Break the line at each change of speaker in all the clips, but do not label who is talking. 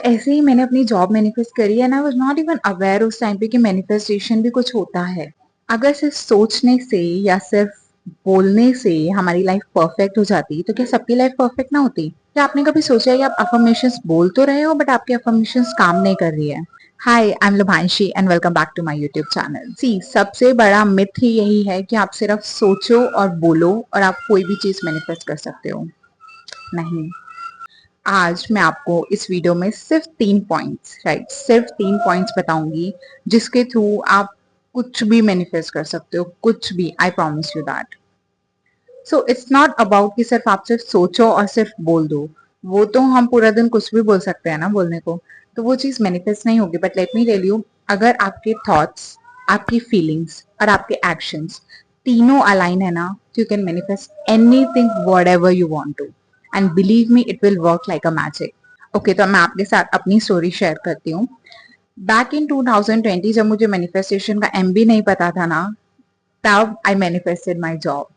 ऐसे ही मैंने अपनी जॉब मैनिफेस्ट करी and I was not even aware उस टाइम पे कि मैनिफेस्टेशन भी कुछ होता है। अगर सिर्फ सोचने से या सिर्फ बोलने से हमारी लाइफ परफेक्ट हो जाती तो क्या सबकी लाइफ परफेक्ट ना होती? क्या आपने कभी सोचा है कि आप अफर्मेशंस बोल तो रहे हो बट आपकी अफर्मेशंस काम नहीं कर रही है? Hi, I am Lubhanshi and welcome back to my YouTube channel. See, सबसे बड़ा मिथ ही यही है कि आप सिर्फ सोचो और बोलो और आप कोई भी चीज मैनिफेस्ट कर सकते हो। नहीं। आज मैं आपको इस वीडियो में सिर्फ 3 पॉइंट्स, राइट, सिर्फ 3 पॉइंट्स बताऊंगी जिसके थ्रू आप कुछ भी मैनिफेस्ट कर सकते हो, कुछ भी। I promise you that. So it's not about कि सिर्फ आप सिर्फ सोचो और सिर्फ बोल दो। वो तो हम पूरा दिन कुछ भी बोल सकते हैं ना बोलने को, तो वो चीज मैनिफेस्ट नहीं होगी। But let me tell you, अगर आपके थॉट्स, आपकी फीलिंग्स और आपके एक्शंस तीनों अलाइन है ना, you can manifest anything whatever you want to, and believe me it will work like a magic. Okay, तो मैं आपके साथ अपनी स्टोरी शेयर करती हूँ। बैक इन 2020 जब मुझे मैनिफेस्टेशन का एम भी नहीं पता था ना, तब आई manifested my job.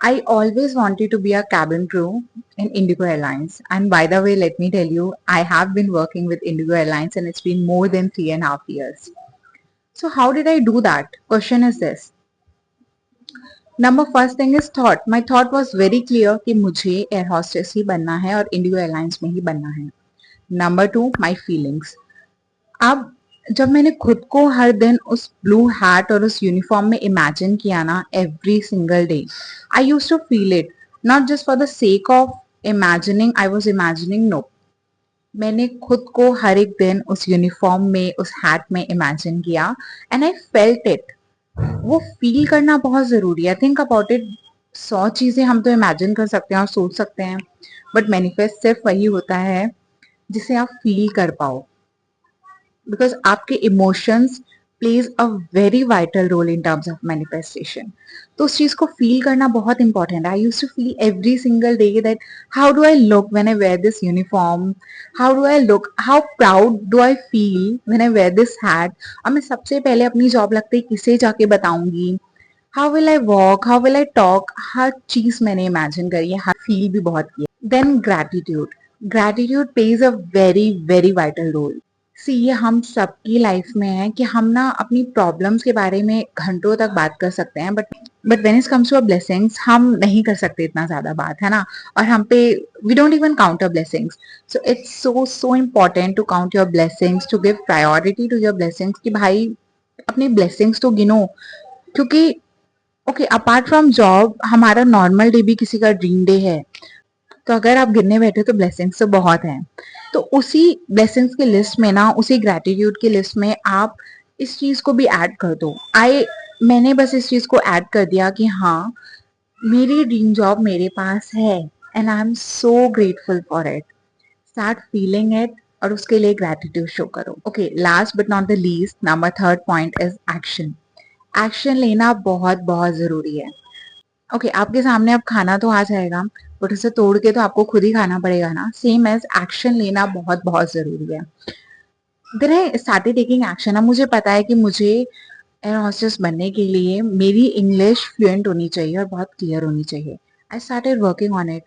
I always wanted to be a cabin crew in Indigo Airlines. And by the way, let me tell you, I have been working with Indigo Airlines and it's been more than 3.5 years. So how did I do that? Question is this. Number first thing is thought. My thought was very clear कि मुझे air hostess ही बनना है और Indigo airlines में ही बनना है। Number two, my feelings. अब जब मैंने खुद को हर दिन उस ब्लू हैट और उस यूनिफॉर्म में इमेजिन किया ना, every single day I use to feel it, not just for the sake of imagining, I was imagining, no, मैंने खुद को हर एक दिन उस यूनिफॉर्म में, उस हैट में इमेजिन किया एंड आई फेल्ट इट। वो फील करना बहुत जरूरी है। Think about it. 100 चीजें हम तो इमेजिन कर सकते हैं और सोच सकते हैं, बट मैनिफेस्ट सिर्फ वही होता है जिसे आप फील कर पाओ, बिकॉज आपके emotions plays a very vital role in terms of manifestation. तो उस चीज को फील करना बहुत इंपॉर्टेंट है। I use to feel every single day that how do I look when I wear this uniform, how do I look, how proud do I feel when I wear this hat. और मैं सबसे पहले अपनी job लगते ही किसे जाके बताऊंगी, how will I walk, how will I talk, हर चीज मैंने इमेजिन करी है, हर फील भी बहुत किया। Then gratitude. Gratitude plays a very very vital role. See, ये हम सबकी लाइफ में है कि हम ना अपनी प्रॉब्लम्स के बारे में घंटों तक बात कर सकते हैं, but when it comes to a blessings हम नहीं कर सकते इतना ज्यादा बात, है ना। और हम पे we don't even count our blessings. So it's so so important to count your blessings, to give priority to your blessings, कि भाई अपनी ब्लेसिंग्स तो गिनो। क्योंकि ओके, अपार्ट फ्रॉम जॉब हमारा नॉर्मल डे भी किसी का ड्रीम डे है। तो अगर आप गिनने बैठे तो ब्लेसिंग्स तो बहुत हैं। तो उसी ब्लेसिंग्स की लिस्ट में ना, उसी ग्रेटिट्यूड की लिस्ट में आप इस चीज को भी ऐड कर दो। मैंने बस इस चीज को ऐड कर दिया कि हाँ, मेरी ड्रीम जॉब मेरे पास है and I am so grateful for it. Start feeling it और उसके लिए ग्रेटिट्यूड शो करो। Okay, last but not the least, number third point is action. Action लेना बहुत बहुत जरूरी है। ओके, आपके सामने अब खाना तो आ जाएगा, बट उसे तोड़ के तो आपको खुद ही खाना पड़ेगा ना। सेम एज एक्शन लेना बहुत बहुत जरूरी है। Then I started taking action. अब मुझे पता है कि मुझे एयर होस्टेस बनने के लिए मेरी इंग्लिश फ्लुएंट होनी चाहिए और बहुत क्लियर होनी चाहिए। I started working on it.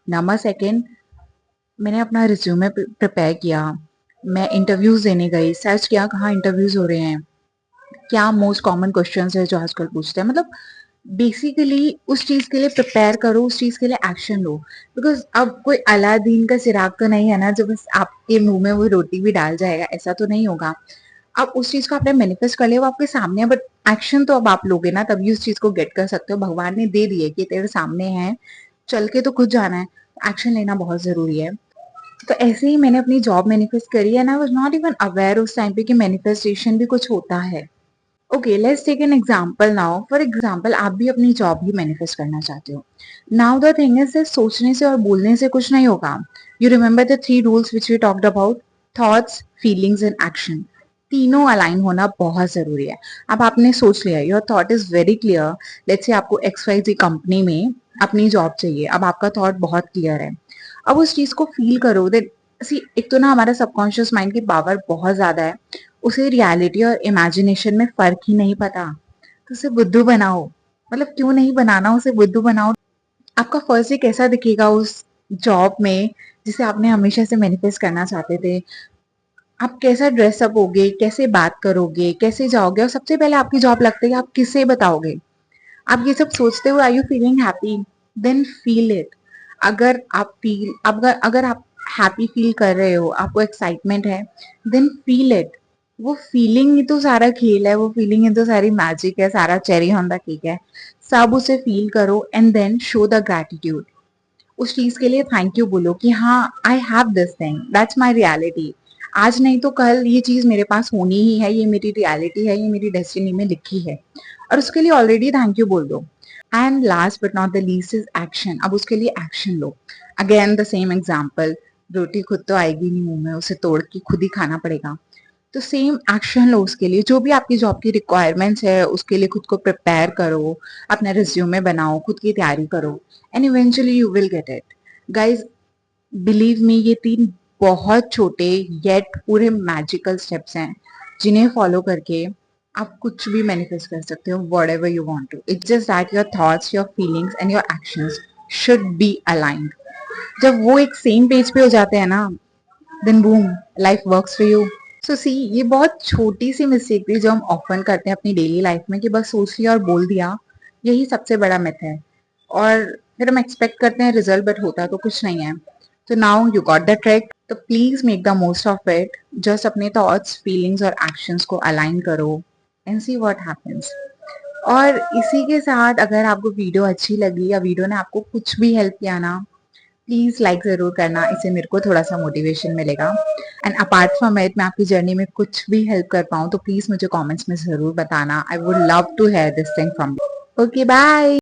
Number second, मैंने अपना रिज्यूमे प्रिपेयर किया। मैं इंटरव्यूज देने गई, सर्च किया कहाँ इंटरव्यूज हो रहे हैं, क्या मोस्ट कॉमन क्वेश्चंस है जो आजकल पूछते हैं। मतलब बेसिकली उस चीज के लिए प्रिपेयर करो, उस चीज के लिए एक्शन लो। बिकॉज अब कोई अलादीन का चिराग तो नहीं है ना जो बस आपके मुंह में वो रोटी भी डाल जाएगा, ऐसा तो नहीं होगा। अब उस चीज को आपने मैनिफेस्ट कर लिया, वो आपके सामने है, बट एक्शन तो अब आप लोगे ना, तभी उस चीज को गेट कर सकते हो। भगवान ने दे दिए कि तेरे सामने है, चल के तो खुद जाना है। एक्शन लेना बहुत जरूरी है। तो ऐसे ही मैंने अपनी जॉब मैनिफेस्ट करी है, and I was not even aware उस टाइम पे कि मैनिफेस्टेशन भी कुछ होता है। Okay, let's take an example now. For example, आप भी अपनी जॉब ही मैनिफेस्ट करना चाहते हो। नाउ द थिंग इज, सोचने से और बोलने से कुछ नहीं होगा। You remember the 3 rules which we talked about, thoughts, feelings and action. तीनों अलाइन होना बहुत जरूरी है। अब आपने सोच लिया, your thought is very clear. Let's say आपको XYZ कंपनी में अपनी जॉब चाहिए। अब आपका थॉट बहुत क्लियर है। अब उस चीज को फील करो दैट, सी, एक तो ना हमारा सबकॉन्शियस माइंड की पावर बहुत ज्यादा है। उसे रियलिटी और इमेजिनेशन में फर्क ही नहीं पता। तो उसे बुद्धू बनाओ। मतलब क्यों नहीं बनाना, उसे बुद्धू बनाओ। आपका फर्स्ट डे कैसा दिखेगा उस जॉब में जिसे आपने हमेशा से मैनिफेस्ट करना चाहते थे, आप कैसा ड्रेसअप होगे, कैसे बात करोगे, कैसे जाओगे और सबसे पहले आपकी जॉब लगते ही आप किसे बताओगे? आप ये सब सोचते हुए are you feeling happy? Then feel it. अगर अगर आप हैप्पी फील कर रहे हो, आपको एक्साइटमेंट है, देन फील इट। वो फीलिंग ही तो सारा खेल है, वो फीलिंग ही तो सारी मैजिक है, सारा चेरी ऑन द केक है। सब उसे फील करो and then show the gratitude. उस चीज के लिए थैंक यू बोलो कि हाँ, I have this thing, that's my reality. आज नहीं तो कल ये चीज मेरे पास होनी ही है, ये मेरी रियलिटी है, ये मेरी डेस्टिनी में लिखी है, और उसके लिए ऑलरेडी थैंक यू बोल दो। And last but not the least is action. अब उसके लिए एक्शन लो। अगेन द सेम एग्जाम्पल, रोटी खुद तो आएगी नहीं मुंह में, उसे तोड़ के खुद ही खाना पड़ेगा। तो सेम एक्शन लो उसके लिए। जो भी आपकी जॉब की रिक्वायरमेंट्स है उसके लिए खुद को प्रिपेयर करो, अपना रिज्यूमे बनाओ, खुद की तैयारी करो, and eventually you will get it. Guys, believe me, ये 3 बहुत छोटे येट पूरे मैजिकल स्टेप्स हैं जिन्हें फॉलो करके आप कुछ भी मैनिफेस्ट कर सकते हो, whatever you want to. It's just that your thoughts, your feelings and your actions should be aligned. जब वो एक सेम पेज पे हो जाते हैं ना, then boom, life works for you. So see, ये बहुत छोटी सी मिस्टेक थी जो हम ऑफन करते हैं अपनी डेली लाइफ में, कि बस सोच लिया और बोल दिया। यही सबसे बड़ा मिथ है, और फिर हम एक्सपेक्ट करते हैं रिजल्ट, बट होता तो कुछ नहीं है। तो now you got the trick, तो please make the most of it. Just अपने थॉट्स, फीलिंग्स और एक्शंस को अलाइन करो एंड सी व्हाट हैपेंस। और इसी के साथ, अगर आपको वीडियो अच्छी लगी या वीडियो ने आपको कुछ भी हेल्प किया ना, प्लीज लाइक जरूर करना, इससे मेरे को थोड़ा सा मोटिवेशन मिलेगा। एंड अपार्ट फ्रॉम इट, मैं आपकी जर्नी में कुछ भी हेल्प कर पाऊँ तो प्लीज मुझे कमेंट्स में जरूर बताना। I would love to hear this thing from you. Okay, bye.